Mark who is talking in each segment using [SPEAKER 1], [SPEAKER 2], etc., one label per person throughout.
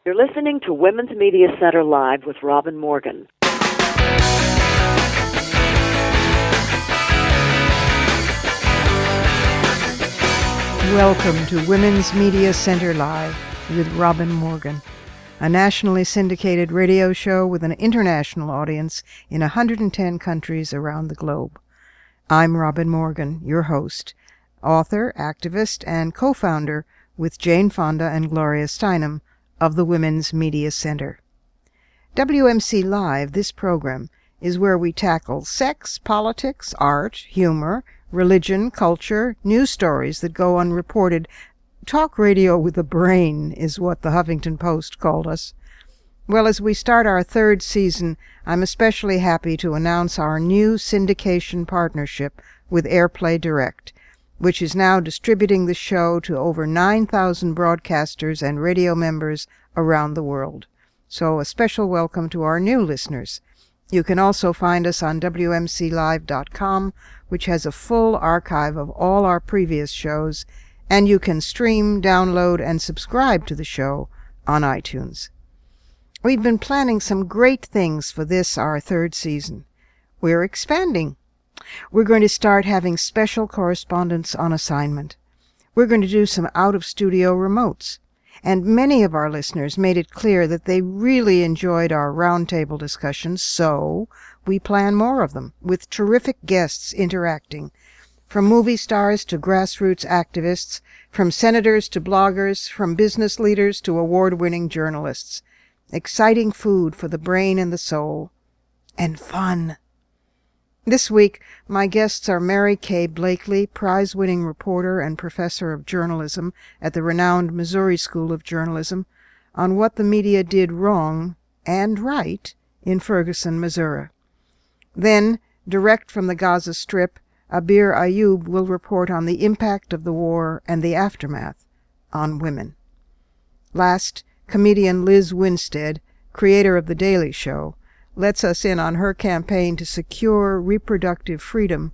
[SPEAKER 1] You're listening to Women's Media Center Live with Robin Morgan.
[SPEAKER 2] Welcome to Women's Media Center Live with Robin Morgan, a nationally syndicated radio show with an international audience in 110 countries around the globe. I'm Robin Morgan, your host, author, activist, and co-founder with Jane Fonda and Gloria Steinem of the Women's Media Center. WMC Live, this program, is where we tackle sex, politics, art, humor, religion, culture, news stories that go unreported. Talk radio with a brain is what the Huffington Post called us. Well, as we start our third season, I'm especially happy to announce our new syndication partnership with Airplay Direct, which is now distributing the show to over 9,000 broadcasters and radio members around the world. So a special welcome to our new listeners. You can also find us on WMCLive.com, which has a full archive of all our previous shows, and you can stream, download, and subscribe to the show on iTunes. We've been planning some great things for this, our third season. We're expanding. We're going to start having special correspondents on assignment. We're going to do some out-of-studio remotes. And many of our listeners made it clear that they really enjoyed our roundtable discussions, so we plan more of them, with terrific guests interacting, from movie stars to grassroots activists, from senators to bloggers, from business leaders to award-winning journalists. Exciting food for the brain and the soul. And fun. This week, my guests are Mary Kay Blakely, prize-winning reporter and professor of journalism at the renowned Missouri School of Journalism, on what the media did wrong and right in Ferguson, Missouri. Then, direct from the Gaza Strip, Ayyoub will report on the impact of the war and the aftermath on women. Last, comedian Lizz Winstead, creator of The Daily Show, lets us in on her campaign to secure reproductive freedom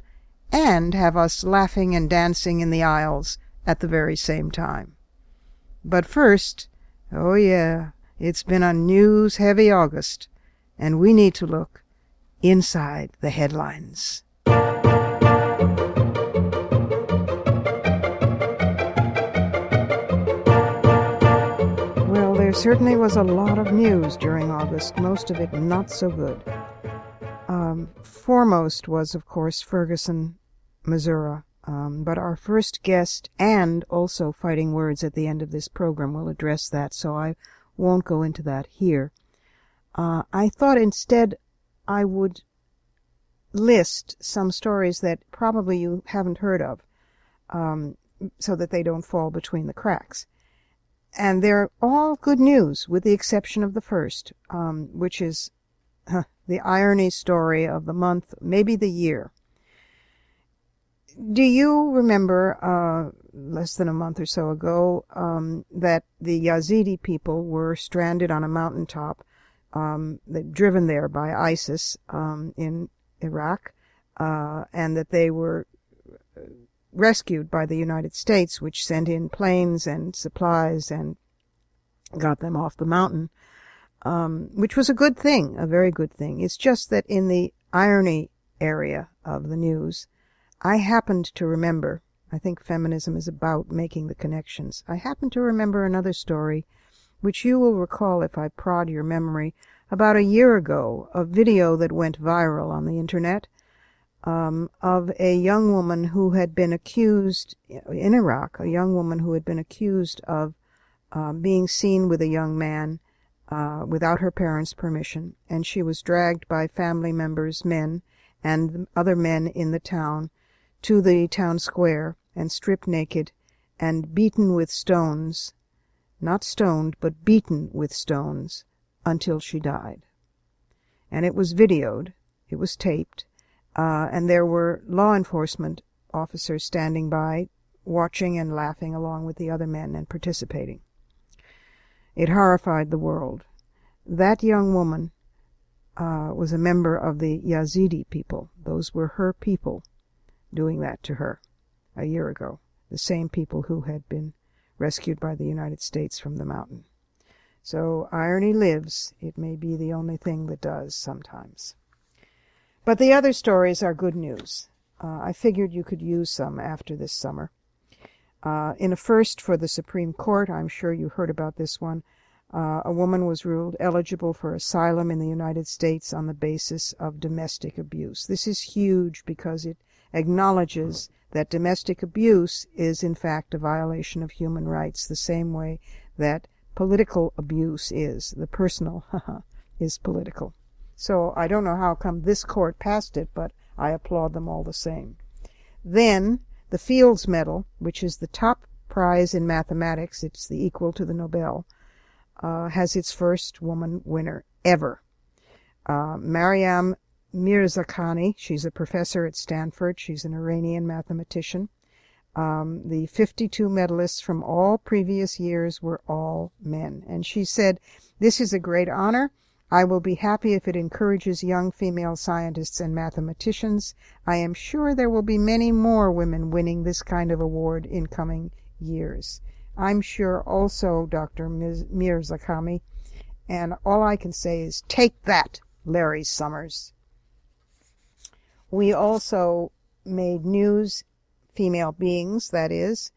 [SPEAKER 2] and have us laughing and dancing in the aisles at the very same time. But first, oh yeah, it's been a news-heavy August, and we need to look inside the headlines. There certainly was a lot of news during August, most of it not so good. Foremost was, of course, Ferguson, Missouri. But our first guest, and also Fighting Words at the end of this program, will address that, so I won't go into that here. I thought instead I would list some stories that probably you haven't heard of, so that they don't fall between the cracks. And they're all good news, with the exception of the first, which is the irony story of the month, maybe the year. Do you remember, less than a month or so ago, that the Yazidi people were stranded on a mountaintop, driven there by ISIS in Iraq, and that they were rescued by the United States, which sent in planes and supplies and got them off the mountain, which was a good thing, a very good thing. It's just that in the irony area of the news, I happened to remember, I think feminism is about making the connections, I happened to remember another story, which you will recall if I prod your memory, about a year ago, a video that went viral on the internet, of a young woman who had been accused in Iraq, a young woman who had been accused of being seen with a young man without her parents' permission, and she was dragged by family members, men, and other men in the town to the town square and stripped naked and beaten with stones, not stoned, but beaten with stones, until she died. And it was videoed, it was taped, and there were law enforcement officers standing by, watching and laughing along with the other men and participating. It horrified the world. That young woman was a member of the Yazidi people. Those were her people doing that to her a year ago, the same people who had been rescued by the United States from the mountain. So irony lives. It may be the only thing that does sometimes. But the other stories are good news. I figured you could use some after this summer. In a first for the Supreme Court, I'm sure you heard about this one, a woman was ruled eligible for asylum in the United States on the basis of domestic abuse. This is huge because it acknowledges that domestic abuse is in fact a violation of human rights, the same way that political abuse is. The personal is political. So I don't know how come this court passed it, but I applaud them all the same. Then the Fields Medal, which is the top prize in mathematics, it's the equal to the Nobel, has its first woman winner ever. Maryam Mirzakhani, she's a professor at Stanford. She's an Iranian mathematician. The 52 medalists from all previous years were all men. And she said, "This is a great honor. I will be happy if it encourages young female scientists and mathematicians. I am sure there will be many more women winning this kind of award in coming years." I'm sure also, Dr. Mirzakhani, and all I can say is take that, Larry Summers. We also made news, female beings, that is,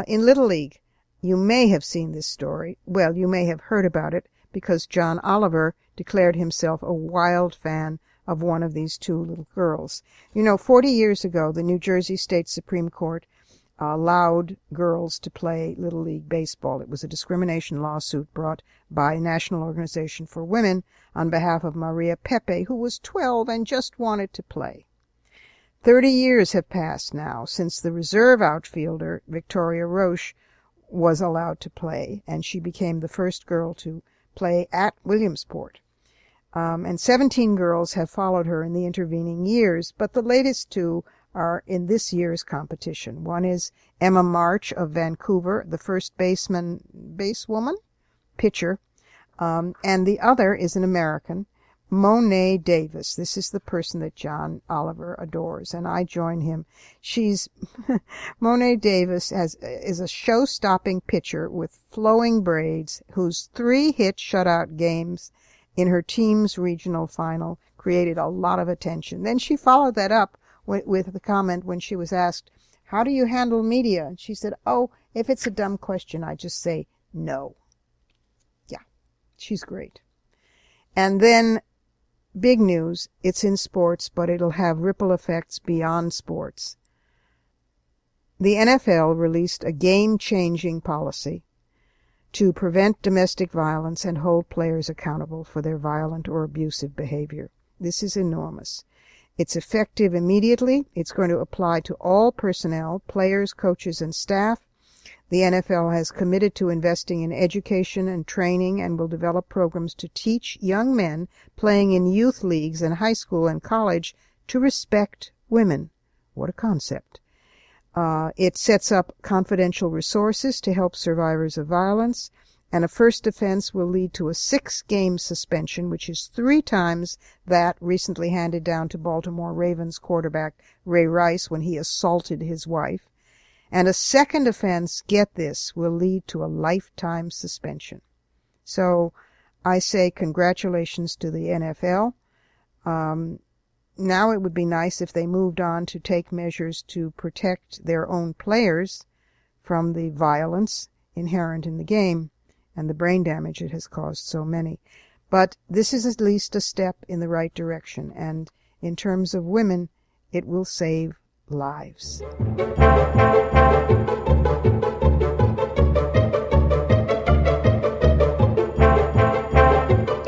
[SPEAKER 2] in Little League. You may have seen this story. Well, you may have heard about it because John Oliver declared himself a wild fan of one of these two little girls. 40 years ago, the New Jersey State Supreme Court allowed girls to play Little League baseball. It was a discrimination lawsuit brought by National Organization for Women on behalf of Maria Pepe, who was 12 and just wanted to play. 30 years have passed now since the reserve outfielder Victoria Roche was allowed to play, and she became the first girl to play at Williamsport. And 17 girls have followed her in the intervening years, but the latest two are in this year's competition. One is Emma March of Vancouver, the first basewoman, pitcher, and the other is an American, Monet Davis. This is the person that John Oliver adores, and I join him. Monet Davis is a show-stopping pitcher with flowing braids whose 3-hit shutout games in her team's regional final created a lot of attention. Then she followed that up with the comment when she was asked, "How do you handle media?" And she said, "Oh, if it's a dumb question, I just say no." Yeah, she's great. And then, big news, it's in sports, but it'll have ripple effects beyond sports. The NFL released a game-changing policy to prevent domestic violence and hold players accountable for their violent or abusive behavior. This is enormous. It's effective immediately. It's going to apply to all personnel, players, coaches, and staff. The NFL has committed to investing in education and training and will develop programs to teach young men playing in youth leagues in high school and college to respect women. What a concept. It sets up confidential resources to help survivors of violence, and a first offense will lead to a 6-game suspension, which is 3 times that recently handed down to Baltimore Ravens quarterback Ray Rice when he assaulted his wife. And a second offense, get this, will lead to a lifetime suspension. So I say congratulations to the NFL. Now it would be nice if they moved on to take measures to protect their own players from the violence inherent in the game and the brain damage it has caused so many. But this is at least a step in the right direction, and in terms of women, it will save lives.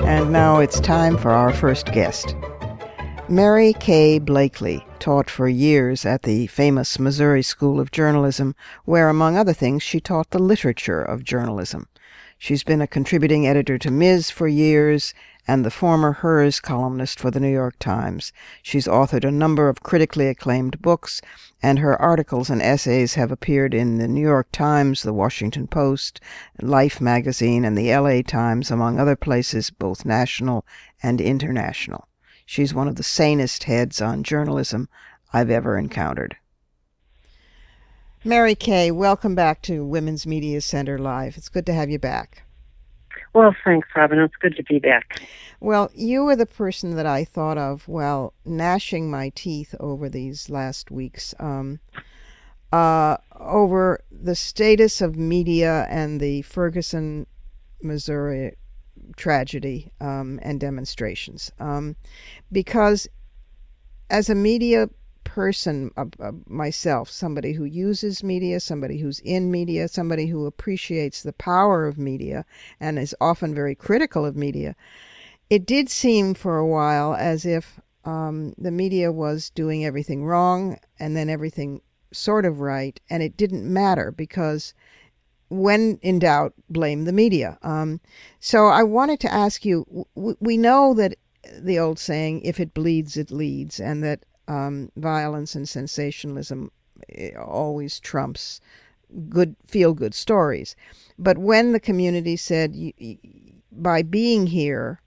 [SPEAKER 2] And now it's time for our first guest. Mary Kay Blakely taught for years at the famous Missouri School of Journalism, where, among other things, she taught the literature of journalism. She's been a contributing editor to Ms. for years and the former Hers columnist for the New York Times. She's authored a number of critically acclaimed books, and her articles and essays have appeared in the New York Times, the Washington Post, Life magazine, and the LA Times, among other places, both national and international. She's one of the sanest heads on journalism I've ever encountered. Mary Kay, welcome back to Women's Media Center Live. It's good to have you back.
[SPEAKER 3] Well, thanks, Robin. It's good to be back.
[SPEAKER 2] Well, you were the person that I thought of while gnashing my teeth over these last weeks, over the status of media and the Ferguson, Missouri tragedy and demonstrations. Because as a media person, myself, somebody who uses media, somebody who's in media, somebody who appreciates the power of media and is often very critical of media, it did seem for a while as if the media was doing everything wrong and then everything sort of right, and it didn't matter because when in doubt, blame the media. So I wanted to ask you, we know that the old saying, if it bleeds, it leads, and that violence and sensationalism always trumps good, feel-good stories. But when the community said, by being here,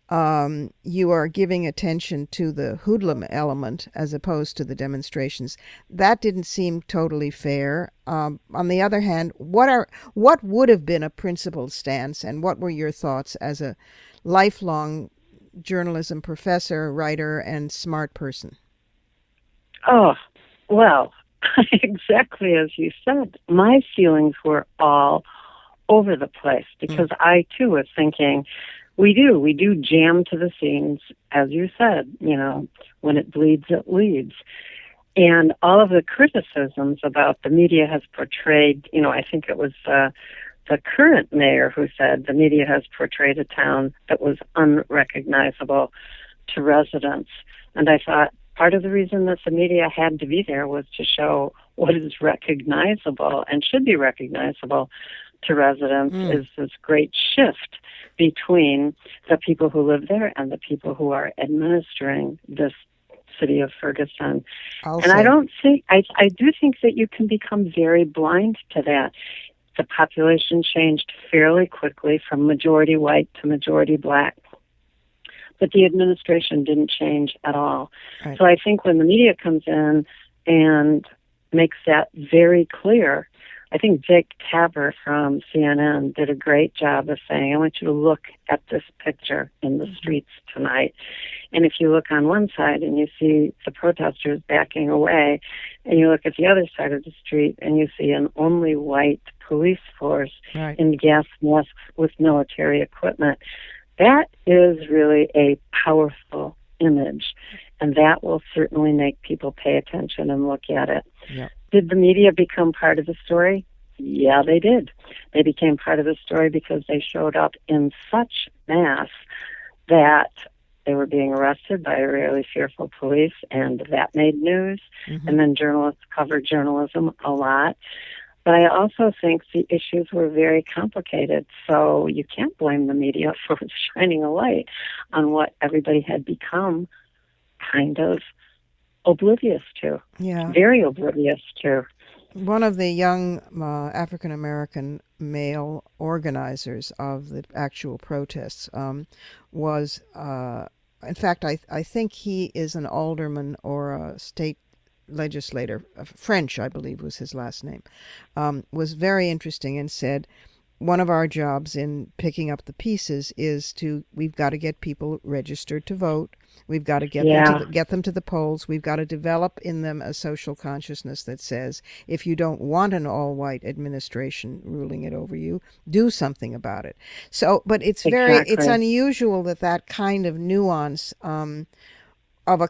[SPEAKER 2] you are giving attention to the hoodlum element as opposed to the demonstrations, that didn't seem totally fair. On the other hand, what would have been a principled stance, and what were your thoughts as a lifelong journalism professor, writer, and smart person?
[SPEAKER 3] Oh, well, exactly as you said. My feelings were all over the place because I, too, was thinking, we do jam to the scenes, as you said, when it bleeds, it leads. And all of the criticisms about the media has portrayed, I think it was the current mayor who said the media has portrayed a town that was unrecognizable to residents. And I thought part of the reason that the media had to be there was to show what is recognizable and should be recognizable to residents is this great shift between the people who live there and the people who are administering this city of Ferguson. I do think that you can become very blind to that. The population changed fairly quickly from majority white to majority black, but the administration didn't change at all. Right. So I think when the media comes in and makes that very clear, I think Jake Tapper from CNN did a great job of saying, I want you to look at this picture in the streets tonight. And if you look on one side and you see the protesters backing away, and you look at the other side of the street and you see an only white police force in gas masks with military equipment, that is really a powerful image. And that will certainly make people pay attention and look at it. Yep. Did the media become part of the story? Yeah, they did. They became part of the story because they showed up in such mass that they were being arrested by a really fearful police, and that made news. And then journalists covered journalism a lot. But I also think the issues were very complicated, so you can't blame the media for shining a light on what everybody had become kind of oblivious to. Yeah. Very oblivious to.
[SPEAKER 2] One of the young African-American male organizers of the actual protests was, in fact, I think he is an alderman or a state legislator, French, I believe was his last name, was very interesting and said, one of our jobs in picking up the pieces is we've got to get people registered to vote. We've got to get them to the polls. We've got to develop in them a social consciousness that says, if you don't want an all-white administration ruling it over you, do something about it. So, but it's it's unusual that kind of nuance of a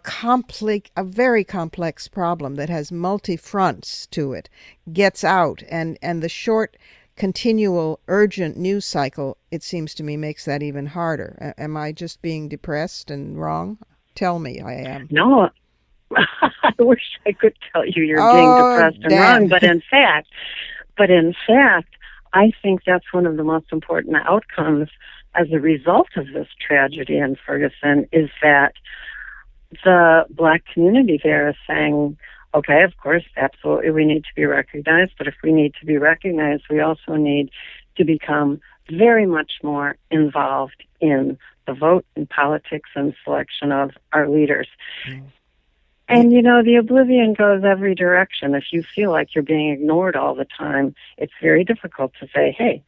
[SPEAKER 2] very complex problem that has multi-fronts to it gets out, and the short, continual, urgent news cycle, it seems to me, makes that even harder. Am I just being depressed and wrong? Tell me I am.
[SPEAKER 3] No, I wish I could tell you you're being depressed and wrong, but in fact, I think that's one of the most important outcomes as a result of this tragedy in Ferguson is that the Black community there is saying, okay, of course, absolutely, we need to be recognized, but if we need to be recognized, we also need to become very much more involved in the vote and politics and selection of our leaders. And, the oblivion goes every direction. If you feel like you're being ignored all the time, it's very difficult to say, hey,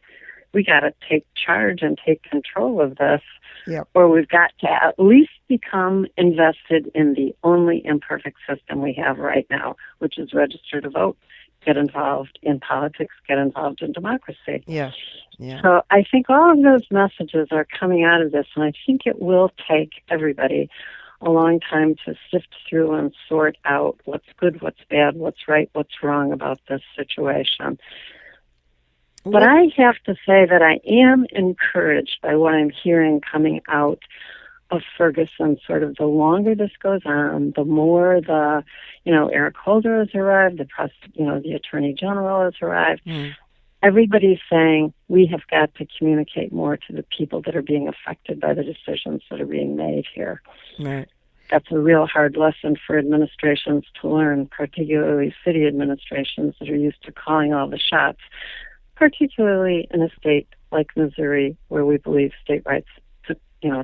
[SPEAKER 3] we got to take charge and take control of this,
[SPEAKER 2] Yep.
[SPEAKER 3] or we've got to at least become invested in the only imperfect system we have right now, which is register to vote, get involved in politics, get involved in democracy.
[SPEAKER 2] Yeah. Yeah.
[SPEAKER 3] So I think all of those messages are coming out of this, and I think it will take everybody a long time to sift through and sort out what's good, what's bad, what's right, what's wrong about this situation. But I have to say that I am encouraged by what I'm hearing coming out of Ferguson. Sort of the longer this goes on, the more Eric Holder has arrived, the Attorney General has arrived. Everybody's saying we have got to communicate more to the people that are being affected by the decisions that are being made here.
[SPEAKER 2] Right.
[SPEAKER 3] That's a real hard lesson for administrations to learn, particularly city administrations that are used to calling all the shots, particularly in a state like Missouri, where we believe state rights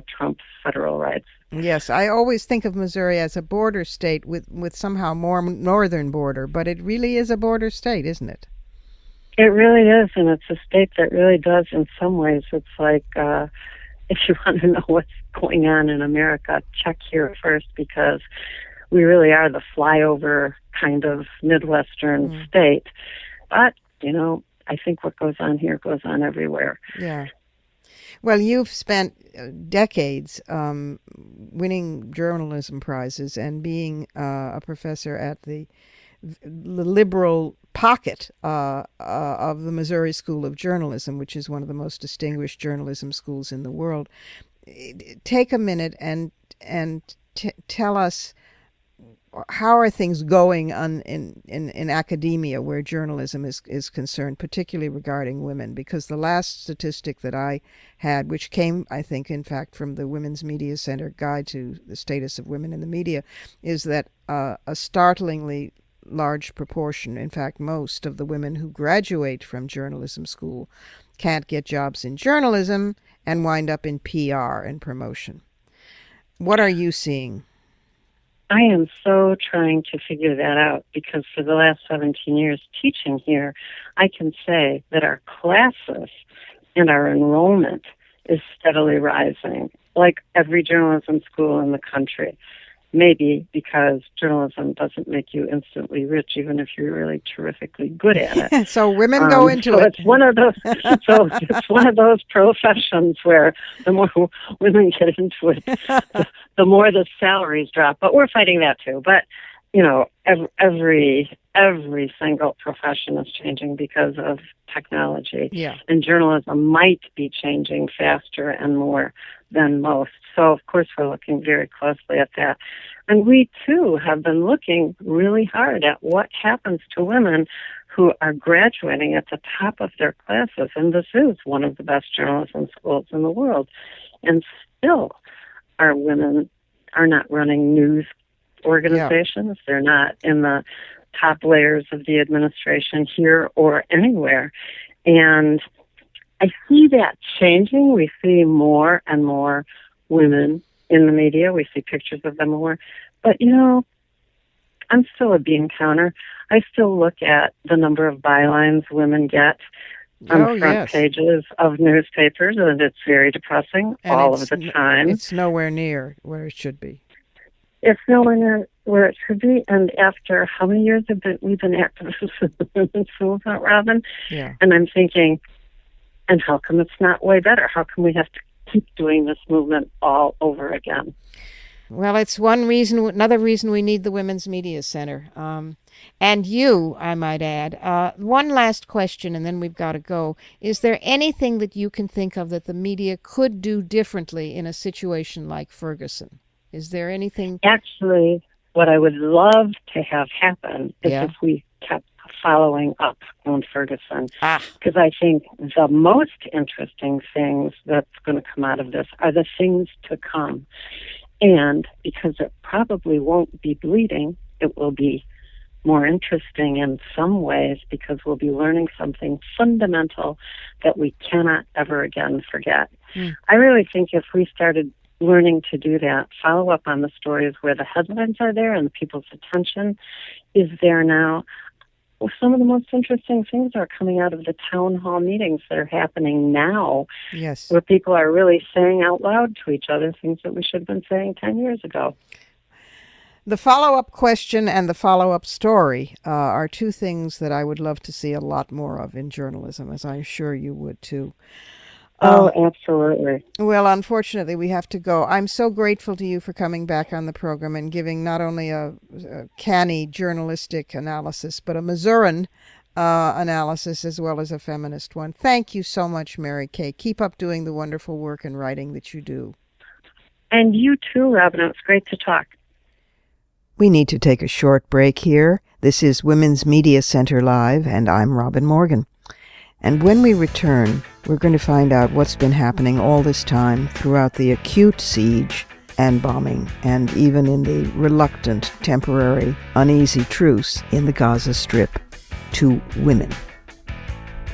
[SPEAKER 3] trump federal rights.
[SPEAKER 2] Yes, I always think of Missouri as a border state with somehow more northern border, but it really is a border state, isn't it?
[SPEAKER 3] It really is, and it's a state that really does in some ways. It's like, if you want to know what's going on in America, check here first, because we really are the flyover kind of Midwestern state. But, I think what goes on here goes on everywhere.
[SPEAKER 2] Yeah. Well, you've spent decades winning journalism prizes and being a professor at the liberal pocket of the Missouri School of Journalism, which is one of the most distinguished journalism schools in the world. Take a minute and tell us, how are things going in academia where journalism is concerned, particularly regarding women? Because the last statistic that I had, which came, I think, in fact, from the Women's Media Center Guide to the Status of Women in the Media, is that a startlingly large proportion, in fact, most of the women who graduate from journalism school can't get jobs in journalism and wind up in PR and promotion. What are you seeing?
[SPEAKER 3] I am so trying to figure that out, because for the last 17 years teaching here, I can say that our classes and our enrollment is steadily rising, like every journalism school in the country. Maybe because journalism doesn't make you instantly rich, even if you're really terrifically good at it.
[SPEAKER 2] So women go into it.
[SPEAKER 3] It's one of those. So it's one of those professions where the more women get into it, the more the salaries drop. But we're fighting that too. But every single profession is changing because of technology.
[SPEAKER 2] Yeah.
[SPEAKER 3] And journalism might be changing faster and more than most. So, of course, we're looking very closely at that. And we, too, have been looking really hard at what happens to women who are graduating at the top of their classes. And this is one of the best journalism schools in the world. And still, our women are not running news organizations. Yeah. They're not in the top layers of the administration here or anywhere. And I see that changing. We see more and more women in the media. We see pictures of them more. But, I'm still a bean counter. I still look at the number of bylines women get on the front pages of newspapers, and it's very depressing all of the time.
[SPEAKER 2] It's nowhere near where it should be.
[SPEAKER 3] It's nowhere near where it should be. And after how many years we've been activists in the women's movement, Robin?
[SPEAKER 2] Yeah.
[SPEAKER 3] And I'm thinking, and how come it's not way better? How come we have to keep doing this movement all over again?
[SPEAKER 2] Well, it's another reason we need the Women's Media Center. And you, I might add. One last question, and then we've got to go. Is there anything that you can think of that the media could do differently in a situation like Ferguson? Is there anything?
[SPEAKER 3] Actually, what I would love to have happen is if we kept following up on Ferguson. Because I think the most interesting things that's going to come out of this are the things to come. And because it probably won't be bleeding, it will be more interesting in some ways, because we'll be learning something fundamental that we cannot ever again forget. I really think if we started learning to do that, follow up on the stories where the headlines are there and people's attention is there now, some of the most interesting things are coming out of the town hall meetings that are happening now,
[SPEAKER 2] Yes.
[SPEAKER 3] where people are really saying out loud to each other things that we should have been saying 10 years ago.
[SPEAKER 2] The follow-up question and the follow-up story are two things that I would love to see a lot more of in journalism, as I'm sure you would too.
[SPEAKER 3] Oh, absolutely.
[SPEAKER 2] Well, unfortunately, we have to go. I'm so grateful to you for coming back on the program and giving not only a canny journalistic analysis, but a Missourian analysis as well as a feminist one. Thank you so much, Mary Kay. Keep up doing the wonderful work and writing that you do.
[SPEAKER 3] And you too, Robin. It's great to talk.
[SPEAKER 2] We need to take a short break here. This is Women's Media Center Live, and I'm Robin Morgan. And when we return, we're going to find out what's been happening all this time throughout the acute siege and bombing, and even in the reluctant, temporary, uneasy truce in the Gaza Strip to women.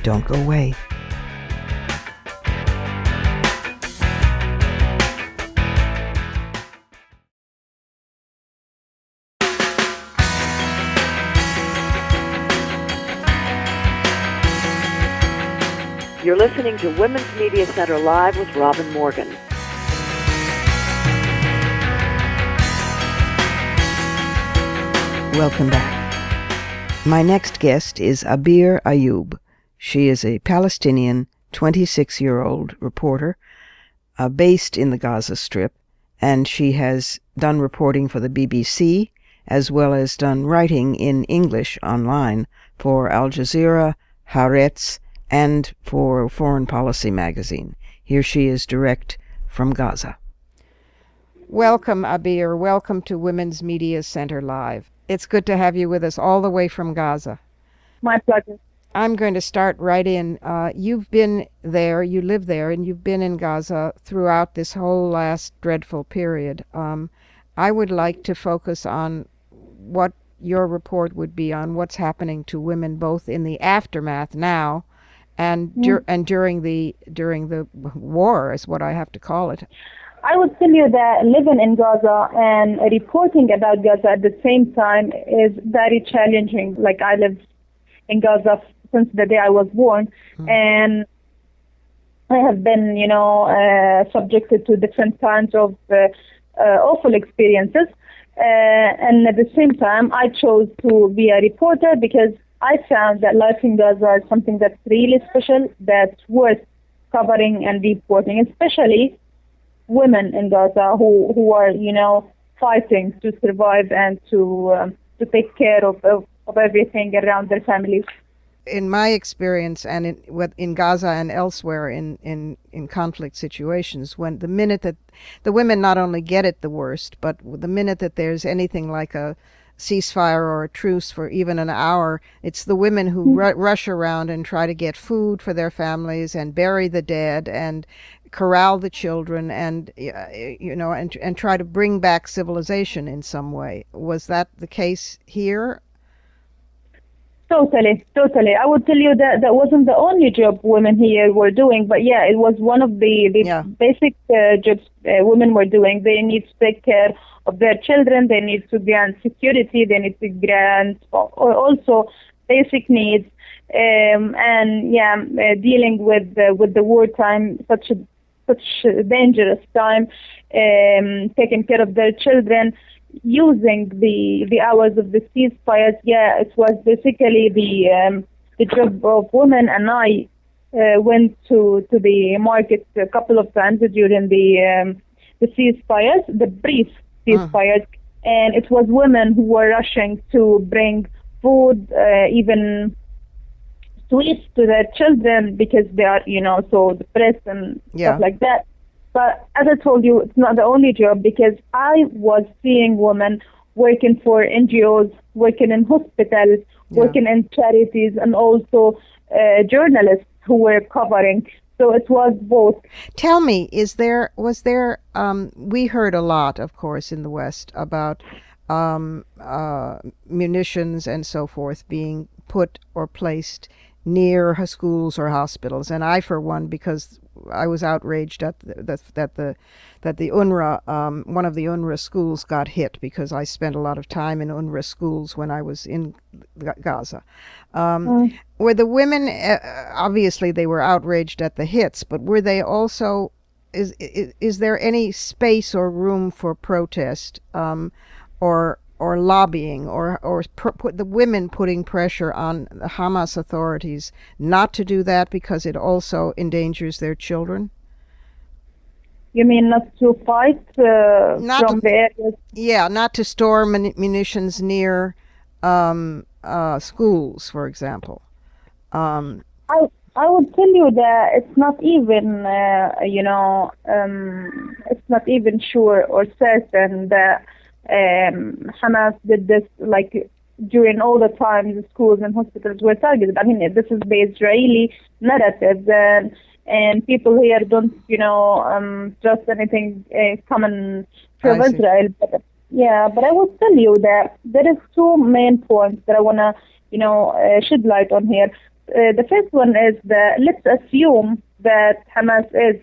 [SPEAKER 2] Don't go away.
[SPEAKER 1] You're listening to Women's Media Center Live with Robin Morgan.
[SPEAKER 2] Welcome back. My next guest is Abeer Ayyoub. She is a Palestinian 26-year-old reporter based in the Gaza Strip, and she has done reporting for the BBC as well as done writing in English online for Al Jazeera, Haaretz, and for Foreign Policy magazine. Here she is direct from Gaza. Welcome, Abeer. Welcome to Women's Media Center Live. It's good to have you with us all the way from Gaza.
[SPEAKER 4] My pleasure.
[SPEAKER 2] I'm going to start right in. You've been there, you live there, and you've been in Gaza throughout this whole last dreadful period. I would like to focus on what your report would be on what's happening to women both in the aftermath now and during the war, is what I have to call it.
[SPEAKER 4] I would tell you that living in Gaza and reporting about Gaza at the same time is very challenging. Like, I live in Gaza since the day I was born, and I have been, subjected to different kinds of awful experiences. And at the same time, I chose to be a reporter because I found that life in Gaza is something that's really special, that's worth covering and reporting, especially women in Gaza who are, fighting to survive and to take care of everything around their families.
[SPEAKER 2] In my experience, and in Gaza and elsewhere in conflict situations, when the minute that the women not only get it the worst, but the minute that there's anything like a ceasefire or a truce for even an hour, it's the women who rush around and try to get food for their families and bury the dead and corral the children and and try to bring back civilization in some way. Was that the case here?
[SPEAKER 4] Totally. I would tell you that that wasn't the only job women here were doing, but yeah, it was one of the basic jobs women were doing. They need to take care of their children, they need to grant security, they need to grant also basic needs, dealing with the wartime, such a dangerous time, taking care of their children, using the hours of the ceasefires. Yeah, it was basically the job of women, and I went to the market a couple of times during the ceasefires, the brief ceasefires, and it was women who were rushing to bring food, even sweets to their children because they are, so depressed and stuff like that. But as I told you, it's not the only job, because I was seeing women working for NGOs, working in hospitals, working in charities, and also journalists who were covering. So it was both.
[SPEAKER 2] Tell me, was there, we heard a lot, of course, in the West about munitions and so forth being put or placed near schools or hospitals. And I, for one, because I was outraged at that the UNRWA, one of the UNRWA schools got hit, because I spent a lot of time in UNRWA schools when I was in Gaza. Were the women, obviously they were outraged at the hits, but were they also, is there any space or room for protest, or lobbying, or put the women putting pressure on the Hamas authorities not to do that because it also endangers their children?
[SPEAKER 4] You mean not to fight from the areas?
[SPEAKER 2] Yeah, not to store munitions near schools, for example.
[SPEAKER 4] I would tell you that it's not even, it's not even sure or certain that Hamas did this, like, during all the time the schools and hospitals were targeted. I mean, this is the Israeli narrative, and people here don't, trust anything coming from Israel. But I will tell you that there is two main points that I want to, shed light on here. The first one is that let's assume that Hamas is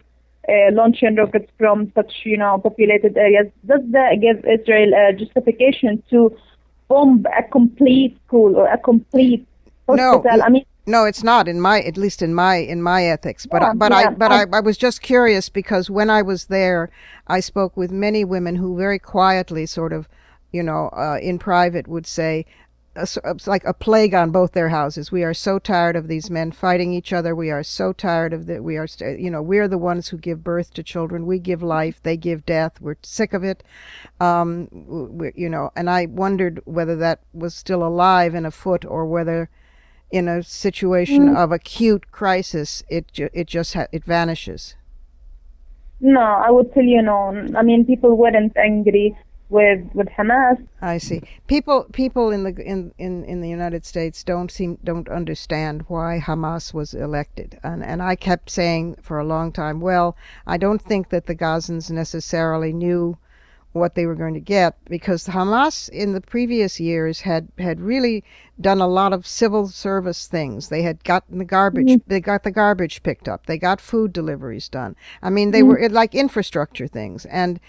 [SPEAKER 4] launching rockets from such, populated areas. Does that give Israel a justification to bomb a complete school or a complete hospital?
[SPEAKER 2] No, it's not, at least in my ethics. But I was just curious, because when I was there, I spoke with many women who very quietly, sort of, in private, would say, it's like a plague on both their houses. We are so tired of these men fighting each other. We are so tired of that. We're the ones who give birth to children. We give life. They give death. We're sick of it. And I wondered whether that was still alive and afoot, or whether in a situation of acute crisis, it vanishes.
[SPEAKER 4] No, I would tell you no. I mean, people weren't angry with Hamas.
[SPEAKER 2] I see. People in the United States don't understand why Hamas was elected, and I kept saying for a long time, well, I don't think that the Gazans necessarily knew what they were going to get, because Hamas in the previous years had really done a lot of civil service things. They had gotten the garbage, they got the garbage picked up, they got food deliveries done. I mean, they were like infrastructure things, and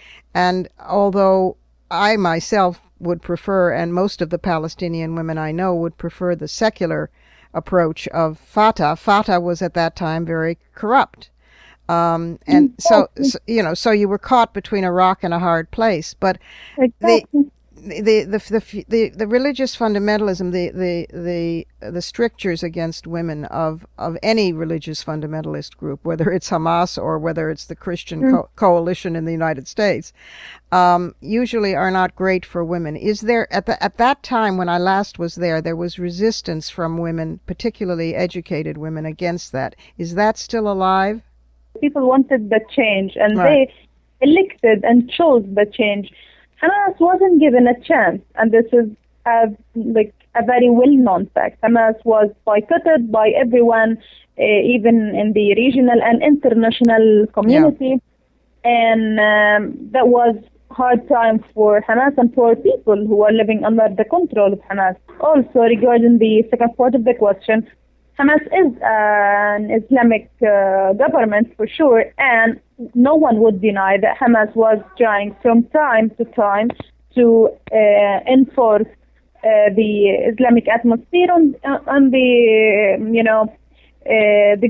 [SPEAKER 2] although I myself would prefer, and most of the Palestinian women I know would prefer, the secular approach of Fatah. Fatah was at that time very corrupt. So you were caught between a rock and a hard place. But the religious fundamentalism, the strictures against women of any religious fundamentalist group, whether it's Hamas or whether it's the Christian coalition in the United States, usually are not great for women. Is there at that time when I last was there was resistance from women, particularly educated women, against that? Is that still alive?
[SPEAKER 4] People wanted the change, and they elected and chose the change. Hamas wasn't given a chance, and this is a very well-known fact. Hamas was boycotted by everyone, even in the regional and international community, and that was hard time for Hamas and for people who are living under the control of Hamas. Also, regarding the second part of the question, Hamas is an Islamic government for sure, and no one would deny that Hamas was trying from time to time to enforce the Islamic atmosphere on the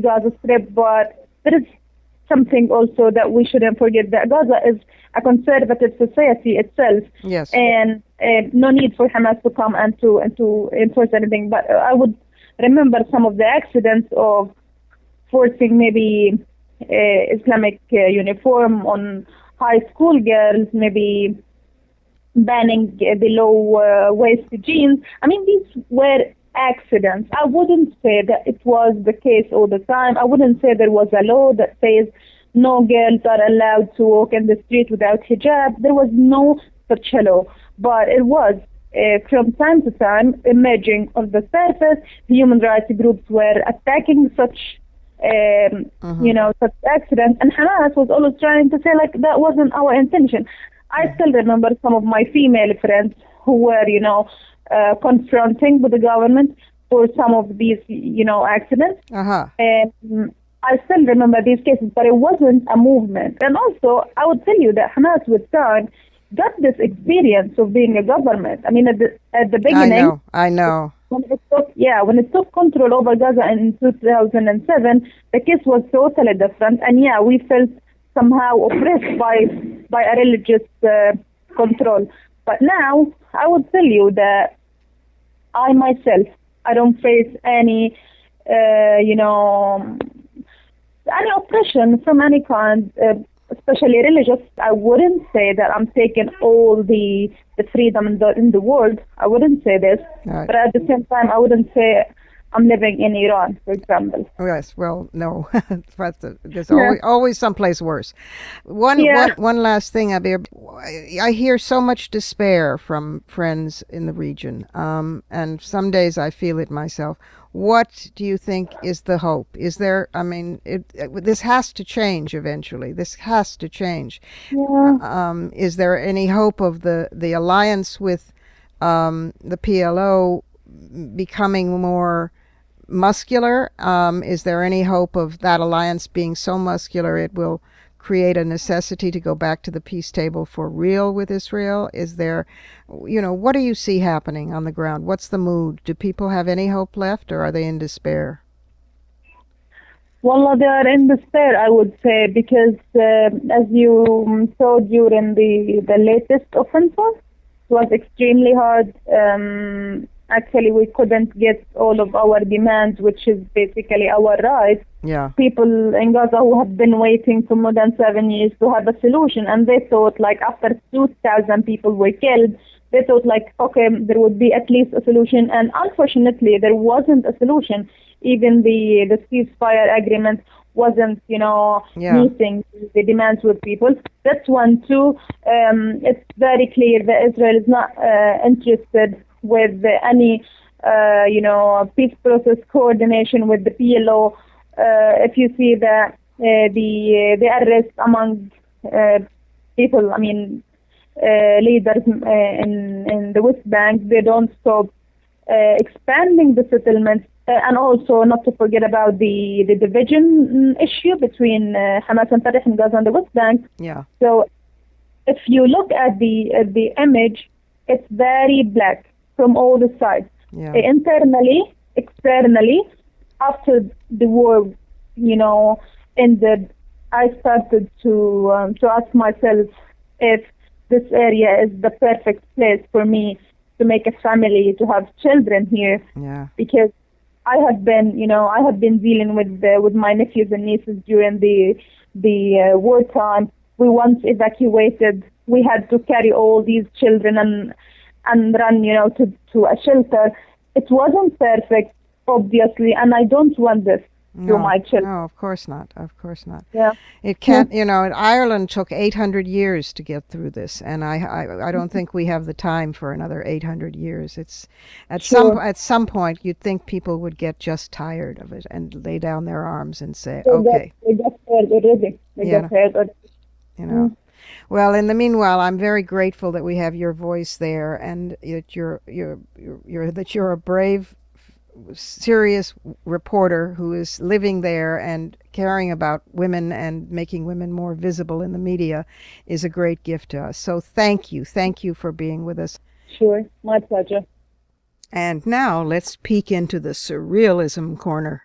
[SPEAKER 4] Gaza Strip. But there is something also that we shouldn't forget, that Gaza is a conservative society itself.
[SPEAKER 2] Yes.
[SPEAKER 4] And no need for Hamas to come and to enforce anything. But I would remember some of the accidents of forcing maybe Islamic uniform on high school girls, maybe banning the low waist jeans. I mean, these were accidents. I wouldn't say that it was the case all the time. I wouldn't say there was a law that says no girls are allowed to walk in the street without hijab. There was no such law, but it was from time to time emerging on the surface. The human rights groups were attacking such such accidents, and Hamas was always trying to say like that wasn't our intention. I still remember some of my female friends who were confronting with the government, for some of these, accidents.
[SPEAKER 2] Uh-huh.
[SPEAKER 4] I still remember these cases, but it wasn't a movement. And also, I would tell you that Hamas with time got this experience of being a government. I mean, at the beginning,
[SPEAKER 2] I know.
[SPEAKER 4] when it took control over Gaza in 2007, the case was totally different. And we felt somehow oppressed by a religious control. But now, I would tell you that I myself, I don't face any, any oppression from any kind, especially religious. I wouldn't say that I'm taking all the freedom in the world. I wouldn't say this.
[SPEAKER 2] Right.
[SPEAKER 4] But at the same time, I wouldn't say I'm living in Iran, for example.
[SPEAKER 2] Yes, well, no. There's always someplace worse. One last thing, Abeer. I hear so much despair from friends in the region, and some days I feel it myself. What do you think is the hope? Is there, this has to change eventually. This has to change.
[SPEAKER 4] Yeah.
[SPEAKER 2] Is there any hope of the alliance with the PLO becoming more muscular? Is there any hope of that alliance being so muscular it will create a necessity to go back to the peace table for real with Israel? Is there, what do you see happening on the ground? What's the mood? Do people have any hope left, or are they in despair?
[SPEAKER 4] Well, they are in despair, I would say, because as you saw during the latest offensive, it was extremely hard. Actually, we couldn't get all of our demands, which is basically our rights.
[SPEAKER 2] Yeah.
[SPEAKER 4] People in Gaza who have been waiting for more than 7 years to have a solution, and they thought, like, after 2,000 people were killed, they thought, like, okay, there would be at least a solution. And unfortunately, there wasn't a solution. Even the ceasefire agreement wasn't, meeting the demands with people. That's one. Two, it's very clear that Israel is not interested with any, peace process coordination with the PLO. If you see the arrest among people, leaders in the West Bank, they don't stop expanding the settlements, and also not to forget about the division issue between Hamas and Fatah in Gaza and the West Bank.
[SPEAKER 2] Yeah.
[SPEAKER 4] So if you look at the image, it's very black from all the sides.
[SPEAKER 2] Yeah.
[SPEAKER 4] Internally, externally, after the war, ended, I started to ask myself if this area is the perfect place for me to make a family, to have children here.
[SPEAKER 2] Yeah.
[SPEAKER 4] Because I have been dealing with my nephews and nieces during the wartime. We once evacuated. We had to carry all these children and run, to a shelter. It wasn't perfect, obviously, and I don't want this to my children.
[SPEAKER 2] No, of course not. Of course not.
[SPEAKER 4] Yeah.
[SPEAKER 2] It can't, Ireland took 800 years to get through this, and I don't think we have the time for another 800 years. It's at some point you'd think people would get just tired of it and lay down their arms and say, okay.
[SPEAKER 4] They got tired already.
[SPEAKER 2] Well, in the meanwhile, I'm very grateful that we have your voice there, and that you're a brave, serious reporter who is living there and caring about women and making women more visible in the media is a great gift to us. So thank you for being with us.
[SPEAKER 4] Sure, my pleasure.
[SPEAKER 2] And now let's peek into the surrealism corner.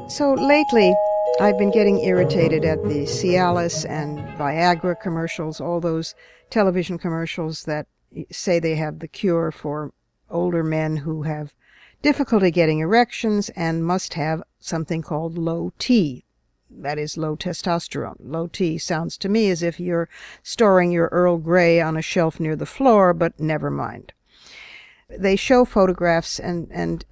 [SPEAKER 2] So lately, I've been getting irritated at the Cialis and Viagra commercials, all those television commercials that say they have the cure for older men who have difficulty getting erections and must have something called low T. That is low testosterone. Low T sounds to me as if you're storing your Earl Grey on a shelf near the floor, but never mind. They show photographs and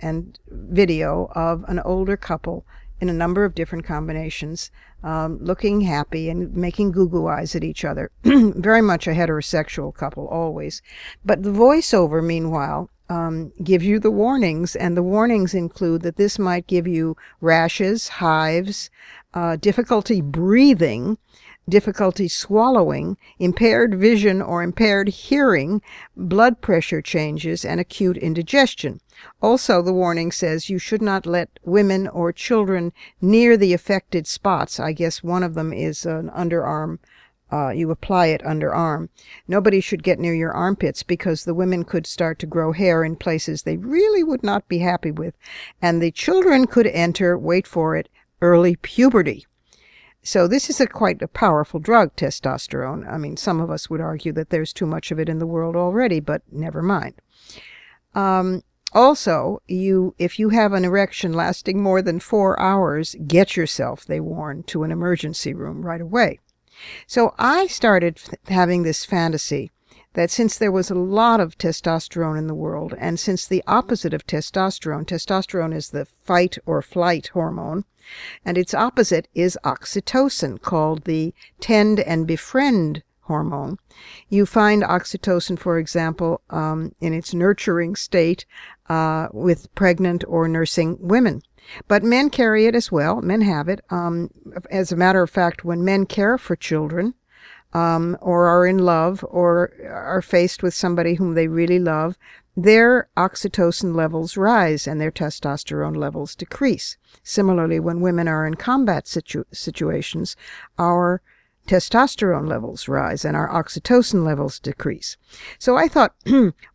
[SPEAKER 2] video of an older couple in a number of different combinations, looking happy and making goo-goo eyes at each other. Very much a heterosexual couple, always. But the voiceover, meanwhile, gives you the warnings, and the warnings include that this might give you rashes, hives, difficulty breathing, difficulty swallowing, impaired vision or impaired hearing, blood pressure changes, and acute indigestion. Also, the warning says you should not let women or children near the affected spots. I guess one of them is an underarm. You apply it underarm. Nobody should get near your armpits because the women could start to grow hair in places they really would not be happy with. And the children could enter, wait for it, early puberty. So this is quite a powerful drug, testosterone. I mean, some of us would argue that there's too much of it in the world already, but never mind. Also, if you have an erection lasting more than 4 hours, get yourself, they warn, to an emergency room right away. So I started having this fantasy that since there was a lot of testosterone in the world, and since the opposite of testosterone is the fight or flight hormone, and its opposite is oxytocin, called the tend and befriend hormone. You find oxytocin, for example, in its nurturing state with pregnant or nursing women. But men carry it as well. Men have it. As a matter of fact, when men care for children or are in love or are faced with somebody whom they really love, their oxytocin levels rise and their testosterone levels decrease. Similarly, when women are in combat situations, our testosterone levels rise and our oxytocin levels decrease. So I thought,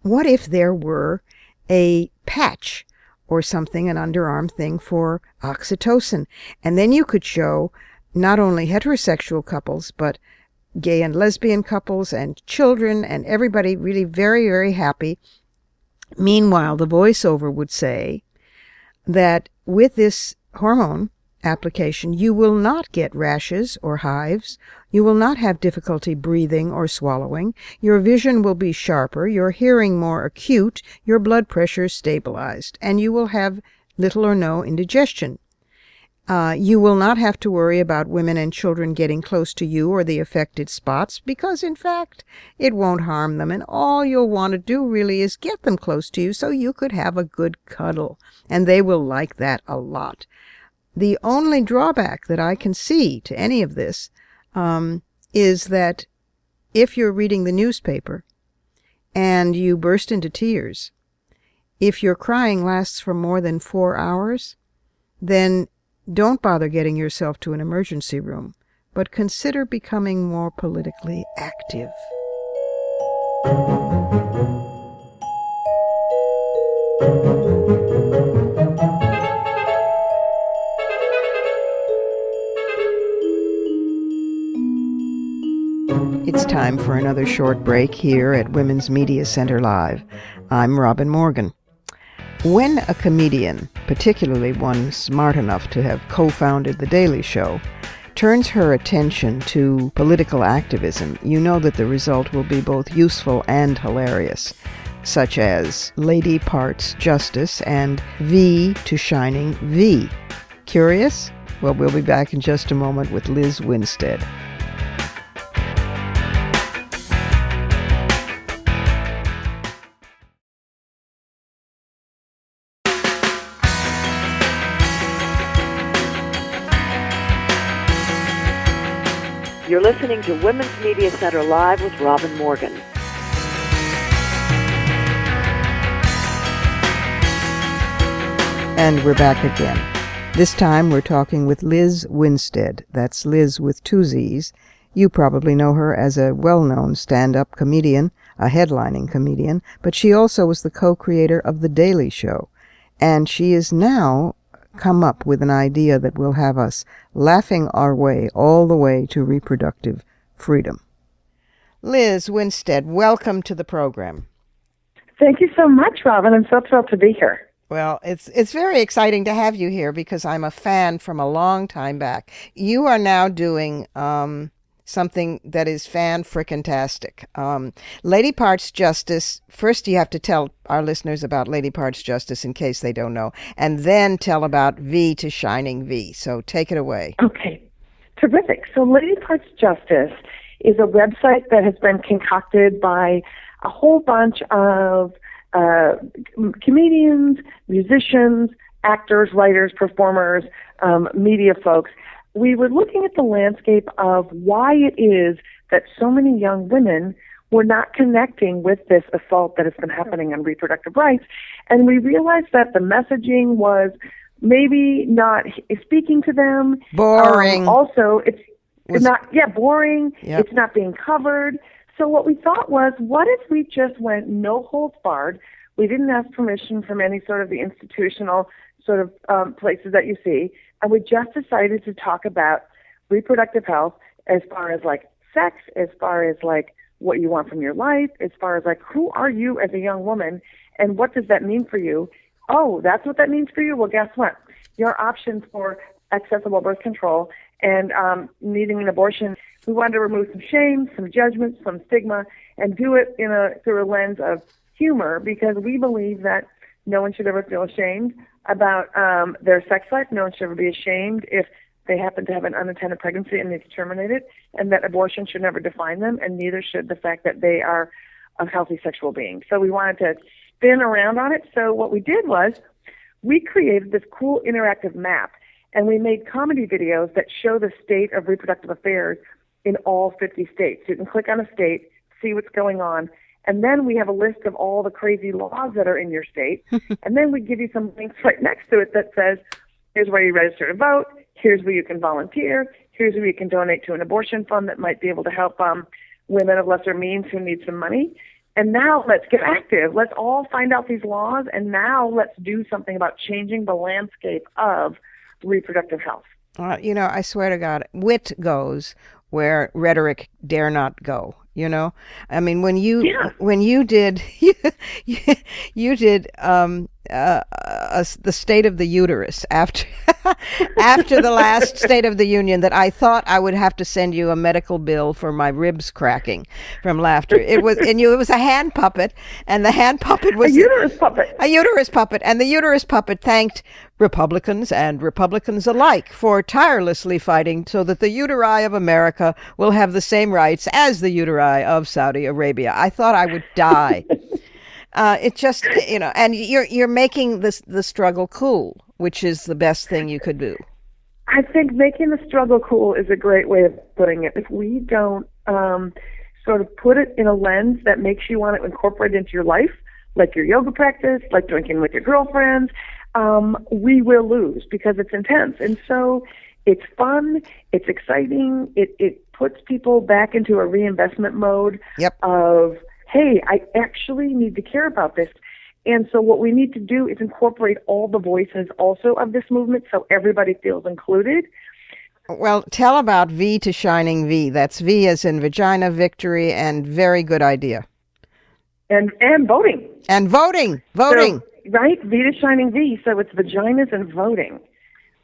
[SPEAKER 2] what if there were a patch or something, an underarm thing for oxytocin? And then you could show not only heterosexual couples, but gay and lesbian couples and children and everybody really very, very happy. Meanwhile, the voiceover would say that with this hormone application, you will not get rashes or hives. You will not have difficulty breathing or swallowing. Your vision will be sharper, your hearing more acute, your blood pressure stabilized, and you will have little or no indigestion. You will not have to worry about women and children getting close to you or the affected spots because, in fact, it won't harm them, and all you'll want to do really is get them close to you so you could have a good cuddle, and they will like that a lot. The only drawback that I can see to any of this is that if you're reading the newspaper and you burst into tears, if your crying lasts for more than 4 hours, then don't bother getting yourself to an emergency room, but consider becoming more politically active. It's time for another short break here at Women's Media Center Live. I'm Robin Morgan. When a comedian, particularly one smart enough to have co-founded The Daily Show, turns her attention to political activism, you know that the result will be both useful and hilarious, such as Lady Parts Justice and V to Shining V. Curious? Well, we'll be back in just a moment with Lizz Winstead.
[SPEAKER 1] You're listening to Women's Media Center Live with Robin Morgan.
[SPEAKER 2] And we're back again. This time we're talking with Lizz Winstead. That's Liz with 2 Z's. You probably know her as a well-known stand-up comedian, a headlining comedian, but she also was the co-creator of The Daily Show. And she is now come up with an idea that will have us laughing our way all the way to reproductive freedom. Lizz Winstead, welcome to the program.
[SPEAKER 3] Thank you so much, Robin. I'm so thrilled to be here.
[SPEAKER 2] Well, it's very exciting to have you here because I'm a fan from a long time back. You are now doing something that is fan-frickin-tastic. Lady Parts Justice, first you have to tell our listeners about Lady Parts Justice in case they don't know, and then tell about V to Shining V. So take it away.
[SPEAKER 3] Okay, terrific. So Lady Parts Justice is a website that has been concocted by a whole bunch of
[SPEAKER 5] comedians, musicians, actors, writers, performers, media folks. We were looking at the landscape of why it is that so many young women were not connecting with this assault that has been happening on reproductive rights. And we realized that the messaging was maybe not speaking to them.
[SPEAKER 2] Boring.
[SPEAKER 5] Also, it's not, boring.
[SPEAKER 2] Yep.
[SPEAKER 5] It's not being covered. So what we thought was, what if we just went no holds barred? We didn't ask permission from any sort of the institutional sort of places that you see. And we just decided to talk about reproductive health as far as like sex, as far as like what you want from your life, as far as like who are you as a young woman and what does that mean for you? Oh, that's what that means for you? Well, guess what? Your options for accessible birth control and needing an abortion, we wanted to remove some shame, some judgment, some stigma, and do it through a lens of humor, because we believe that no one should ever feel ashamed about their sex life. No one should ever be ashamed if they happen to have an unattended pregnancy and need to terminate it, and that abortion should never define them, and neither should the fact that they are a healthy sexual being. So we wanted to spin around on it. So what we did was we created this cool interactive map, and we made comedy videos that show the state of reproductive affairs in all 50 states. You can click on a state, see what's going on, and then we have a list of all the crazy laws that are in your state, and then we give you some links right next to it that says, here's where you register to vote, here's where you can volunteer, here's where you can donate to an abortion fund that might be able to help women of lesser means who need some money. And now let's get active. Let's all find out these laws, and now let's do something about changing the landscape of reproductive health.
[SPEAKER 2] I swear to God, wit goes where rhetoric dare not go. I mean, when you did you did the State of the Uterus after the last State of the Union, that I thought I would have to send you a medical bill for my ribs cracking from laughter. It was a hand puppet, and the hand puppet was
[SPEAKER 5] a uterus puppet.
[SPEAKER 2] A uterus puppet, and the uterus puppet thanked Republicans and Republicans alike for tirelessly fighting so that the uteri of America will have the same rights as the uteri of Saudi Arabia. I thought I would die. It just, and you're making the struggle cool, which is the best thing you could do.
[SPEAKER 5] I think making the struggle cool is a great way of putting it. If we don't sort of put it in a lens that makes you want to incorporate it into your life, like your yoga practice, like drinking with your girlfriends, we will lose because it's intense. And so it's fun, it's exciting, it puts people back into a reinvestment mode of, hey, I actually need to care about this. And so what we need to do is incorporate all the voices also of this movement so everybody feels included.
[SPEAKER 2] Well, tell about V to Shining V. That's V as in vagina, victory, and very good idea.
[SPEAKER 5] And voting.
[SPEAKER 2] And voting.
[SPEAKER 5] So, right? V to Shining V. So it's vaginas and voting.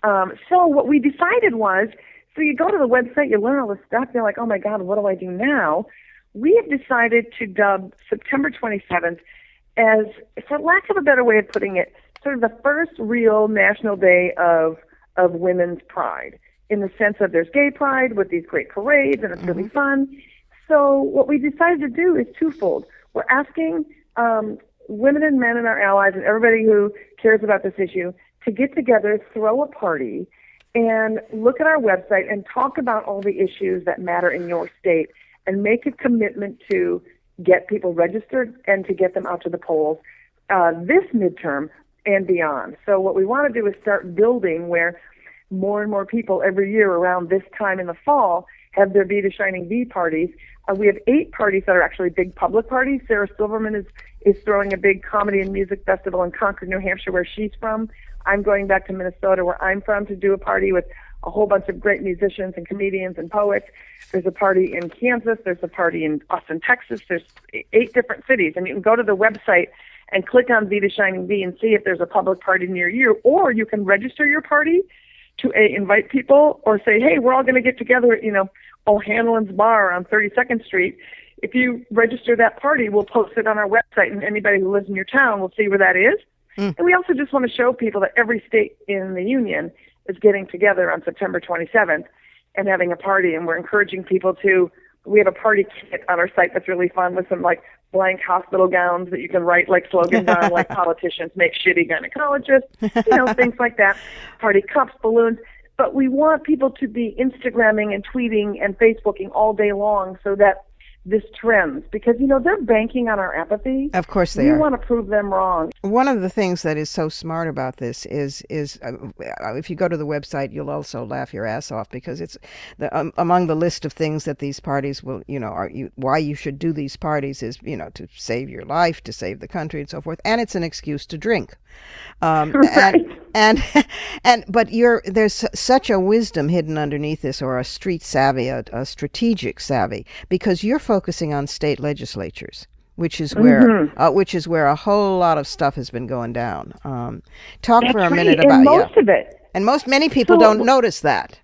[SPEAKER 5] So what we decided was, so you go to the website, you learn all this stuff, you're like, oh my God, what do I do now? We have decided to dub September 27th as, for lack of a better way of putting it, sort of the first real national day of women's pride, in the sense of there's gay pride with these great parades, and it's really fun. So what we decided to do is twofold. We're asking women and men and our allies and everybody who cares about this issue to get together, throw a party, and look at our website and talk about all the issues that matter in your state, and make a commitment to get people registered and to get them out to the polls this midterm and beyond. So what we want to do is start building where more and more people every year around this time in the fall have their V to Shining V parties. We have 8 parties that are actually big public parties. Sarah Silverman is throwing a big comedy and music festival in Concord, New Hampshire, where she's from. I'm going back to Minnesota, where I'm from, to do a party with a whole bunch of great musicians and comedians and poets. There's a party in Kansas. There's a party in Austin, Texas. There's 8 different cities. And you can go to the website and click on V to Shining V and see if there's a public party near you. Or you can register your party to invite people, or say, hey, we're all going to get together at, O'Hanlon's Bar on 32nd Street. If you register that party, we'll post it on our website, and anybody who lives in your town will see where that is. And we also just want to show people that every state in the union is getting together on September 27th and having a party, and we're encouraging people to, we have a party kit on our site that's really fun with some blank hospital gowns that you can write like slogans on, like politicians make shitty gynecologists, things like that. Party cups, balloons. But we want people to be Instagramming and tweeting and Facebooking all day long so that this trends, because they're banking on our apathy.
[SPEAKER 2] Of course they are.
[SPEAKER 5] We want to prove them wrong.
[SPEAKER 2] One of the things that is so smart about this is if you go to the website, you'll also laugh your ass off, because it's among the list of things that these parties will, why you should do these parties is, to save your life, to save the country, and so forth, and it's an excuse to drink.
[SPEAKER 5] Right.
[SPEAKER 2] But there's such a wisdom hidden underneath this, or a street savvy, a strategic savvy, because you're focusing on state legislatures, which is where a whole lot of stuff has been going down. Talk
[SPEAKER 5] That's
[SPEAKER 2] for a
[SPEAKER 5] right.
[SPEAKER 2] minute
[SPEAKER 5] And
[SPEAKER 2] about
[SPEAKER 5] most of it.
[SPEAKER 2] And many people don't notice that.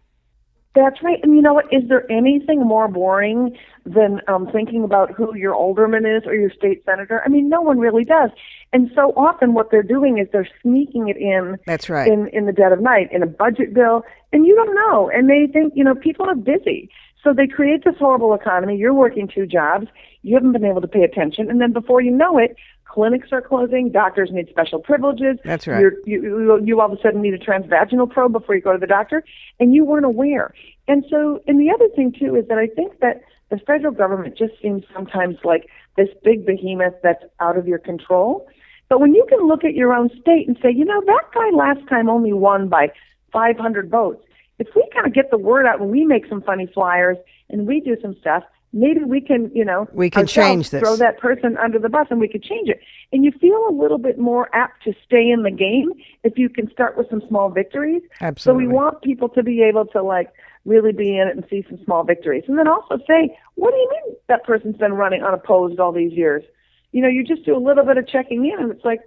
[SPEAKER 5] That's right. And you know what? Is there anything more boring than thinking about who your alderman is or your state senator? I mean, no one really does. And so often what they're doing is they're sneaking it in.
[SPEAKER 2] That's right.
[SPEAKER 5] In the dead of night, in a budget bill, and you don't know. And they think, people are busy. So they create this horrible economy. You're working 2 jobs. You haven't been able to pay attention. And then before you know it, clinics are closing. Doctors need special privileges.
[SPEAKER 2] That's right.
[SPEAKER 5] You all of a sudden need a transvaginal probe before you go to the doctor, and you weren't aware. And the other thing, too, is that I think that the federal government just seems sometimes like this big behemoth that's out of your control. But when you can look at your own state and say, that guy last time only won by 500 votes, if we kind of get the word out and we make some funny flyers and we do some stuff, maybe we can,
[SPEAKER 2] we can change this.
[SPEAKER 5] Throw that person under the bus and we could change it. And you feel a little bit more apt to stay in the game if you can start with some small victories.
[SPEAKER 2] Absolutely.
[SPEAKER 5] So we want people to be able to really be in it and see some small victories. And then also say, what do you mean that person's been running unopposed all these years? You just do a little bit of checking in and it's like,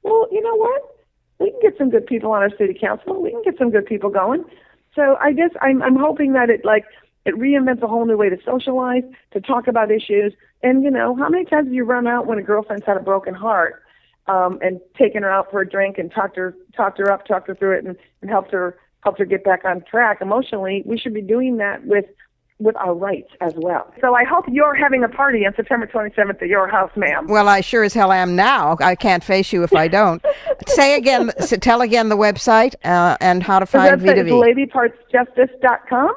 [SPEAKER 5] well, you know what? We can get some good people on our city council. We can get some good people going. So I guess I'm hoping that it reinvents a whole new way to socialize, to talk about issues. And, how many times have you run out when a girlfriend's had a broken heart and taken her out for a drink and talked her up, talked her through it and helped her get back on track emotionally? We should be doing that with our rights as well. So I hope you're having a party on September 27th at your house, ma'am.
[SPEAKER 2] Well, I sure as hell am now. I can't face you if I don't. Tell again the website and how to find
[SPEAKER 5] the website
[SPEAKER 2] V2V.
[SPEAKER 5] is ladypartsjustice.com.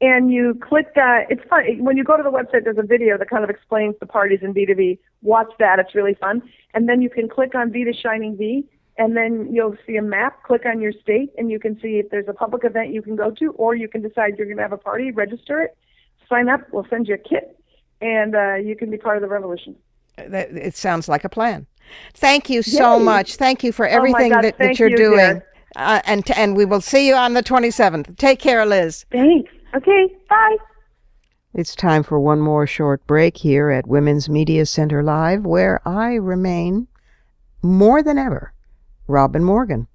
[SPEAKER 5] And you click, it's fun. When you go to the website, there's a video that kind of explains the parties in V2V. Watch that. It's really fun. And then you can click on V to Shining V, and then you'll see a map. Click on your state, and you can see if there's a public event you can go to, or you can decide you're going to have a party, register it, sign up. We'll send you a kit, and you can be part of the revolution.
[SPEAKER 2] It sounds like a plan. Thank you so much. Thank you for everything that you're doing. And we will see you on the 27th. Take care, Liz.
[SPEAKER 5] Thanks. Okay, bye.
[SPEAKER 2] It's time for one more short break here at Women's Media Center Live, where I remain, more than ever, Robin Morgan.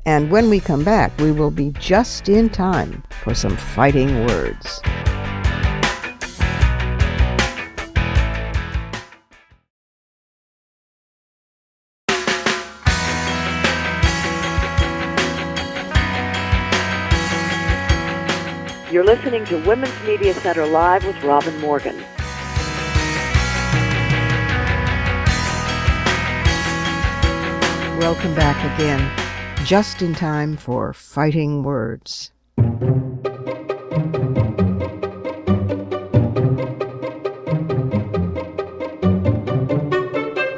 [SPEAKER 2] And when we come back, we will be just in time for some fighting words.
[SPEAKER 1] You're listening to Women's Media Center Live with Robin Morgan.
[SPEAKER 2] Welcome back again, just in time for Fighting Words.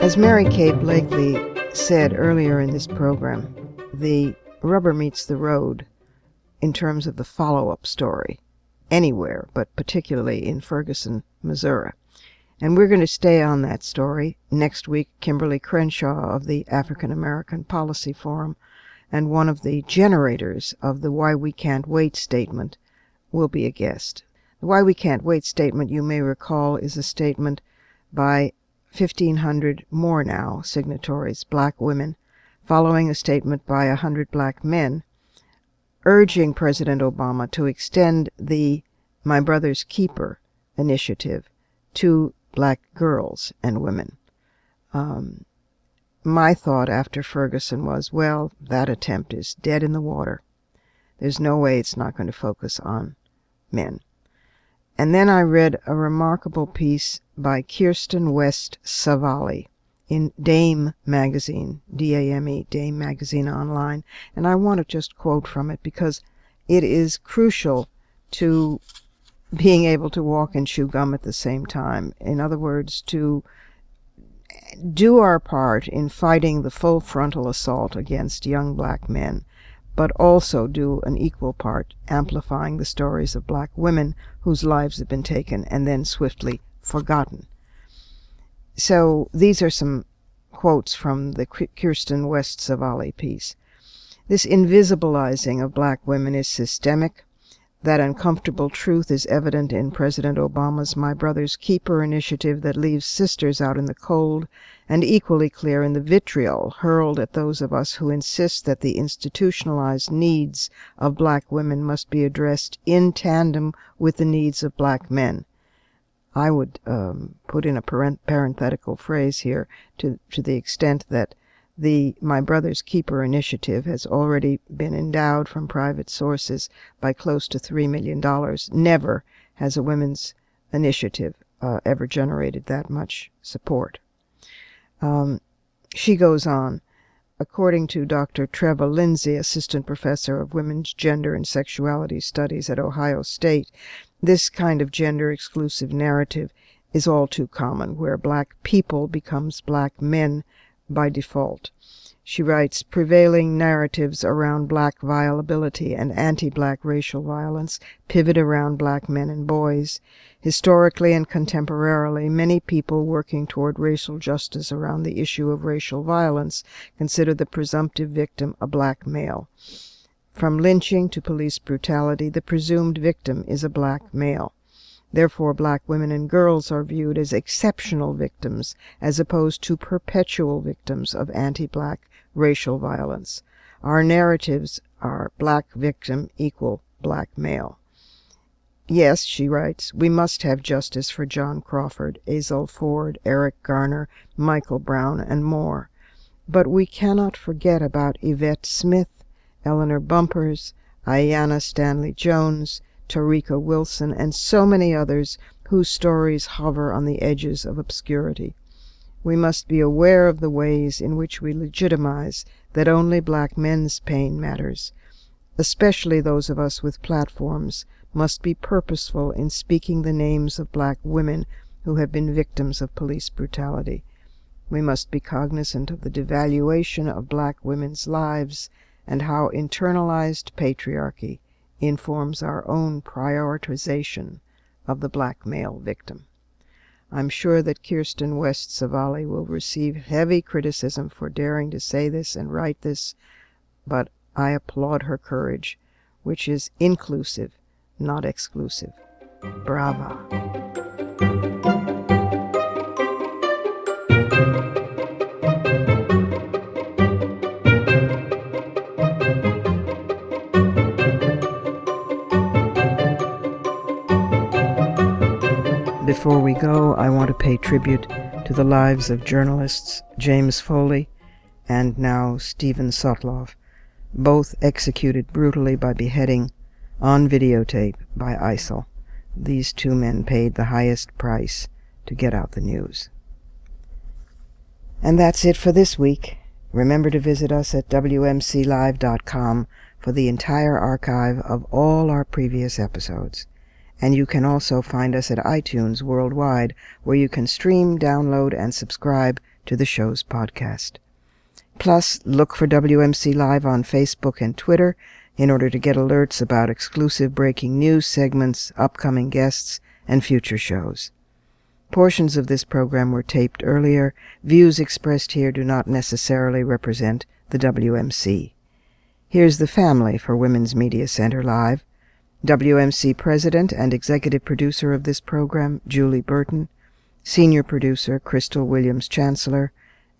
[SPEAKER 2] As Mary Kay Blakely said earlier in this program, the rubber meets the road in terms of the follow-up story anywhere, but particularly in Ferguson, Missouri. And we're going to stay on that story. Next week, Kimberly Crenshaw of the African American Policy Forum and one of the generators of the Why We Can't Wait statement will be a guest. The Why We Can't Wait statement, you may recall, is a statement by 1,500 more now signatories, black women, following a statement by 100 black men urging President Obama to extend the My Brother's Keeper initiative to black girls and women. My thought after Ferguson was, well, that attempt is dead in the water. There's no way it's not going to focus on men. And then I read a remarkable piece by Kirsten West Savali in Dame Magazine, D-A-M-E, Dame Magazine Online. And I want to just quote from it because it is crucial to being able to walk and chew gum at the same time. In other words, to do our part in fighting the full frontal assault against young black men, but also do an equal part amplifying the stories of black women whose lives have been taken and then swiftly forgotten. So these are some quotes from the Kirsten West Savali piece. This invisibilizing of black women is systemic. That uncomfortable truth is evident in President Obama's My Brother's Keeper initiative that leaves sisters out in the cold, and equally clear in the vitriol hurled at those of us who insist that the institutionalized needs of black women must be addressed in tandem with the needs of black men. I would put in a parenthetical phrase here to the extent that the My Brother's Keeper initiative has already been endowed from private sources by close to $3 million. Never has a women's initiative ever generated that much support. She goes on. According to Dr. Trevor Lindsay, assistant professor of women's gender and sexuality studies at Ohio State, this kind of gender-exclusive narrative is all too common, where black people becomes black men by default. She writes, prevailing narratives around black violability and anti-black racial violence pivot around black men and boys. Historically and contemporarily, many people working toward racial justice around the issue of racial violence consider the presumptive victim a black male. From lynching to police brutality, the presumed victim is a black male. Therefore, black women and girls are viewed as exceptional victims as opposed to perpetual victims of anti-black racial violence. Our narratives are black victim equal black male. Yes, she writes, we must have justice for John Crawford, Azal Ford, Eric Garner, Michael Brown, and more. But we cannot forget about Yvette Smith, Eleanor Bumpurs, Ayanna Stanley Jones, Tarika Wilson, and so many others whose stories hover on the edges of obscurity. We must be aware of the ways in which we legitimize that only black men's pain matters. Especially those of us with platforms must be purposeful in speaking the names of black women who have been victims of police brutality. We must be cognizant of the devaluation of black women's lives and how internalized patriarchy informs our own prioritization of the black male victim. I'm sure that Kirsten West Savali will receive heavy criticism for daring to say this and write this, but I applaud her courage, which is inclusive, not exclusive. Brava. Before we go, I want to pay tribute to the lives of journalists James Foley and now Stephen Sotloff, both executed brutally by beheading on videotape by ISIL. These two men paid the highest price to get out the news. And that's it for this week. Remember to visit us at WMClive.com for the entire archive of all our previous episodes. And you can also find us at iTunes worldwide, where you can stream, download, and subscribe to the show's podcast. Plus, look for WMC Live on Facebook and Twitter in order to get alerts about exclusive breaking news segments, upcoming guests, and future shows. Portions of this program were taped earlier. Views expressed here do not necessarily represent the WMC. Here's the family for Women's Media Center Live. WMC President and Executive Producer of this program, Julie Burton, Senior Producer, Crystal Williams-Chancellor,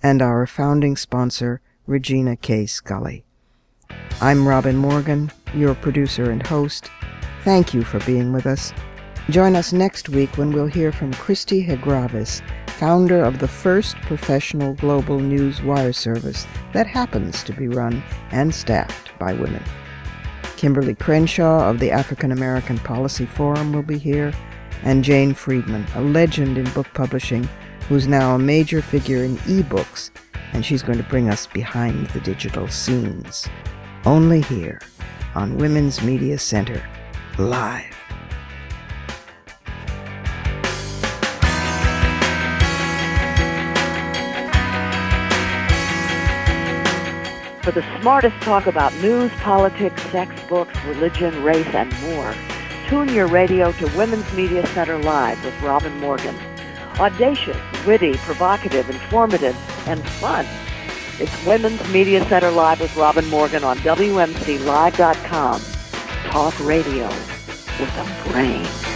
[SPEAKER 2] and our founding sponsor, Regina K. Scully. I'm Robin Morgan, your producer and host. Thank you for being with us. Join us next week when we'll hear from Christy Hegravis, founder of the first professional global news wire service that happens to be run and staffed by women. Kimberly Crenshaw of the African American Policy Forum will be here, and Jane Friedman, a legend in book publishing, who's now a major figure in ebooks, and she's going to bring us behind the digital scenes. Only here on Women's Media Center, live.
[SPEAKER 1] For the smartest talk about news, politics, sex, books, religion, race, and more, tune your radio to Women's Media Center Live with Robin Morgan. Audacious, witty, provocative, informative, and fun. It's Women's Media Center Live with Robin Morgan on WMCLive.com. Talk radio with a brain.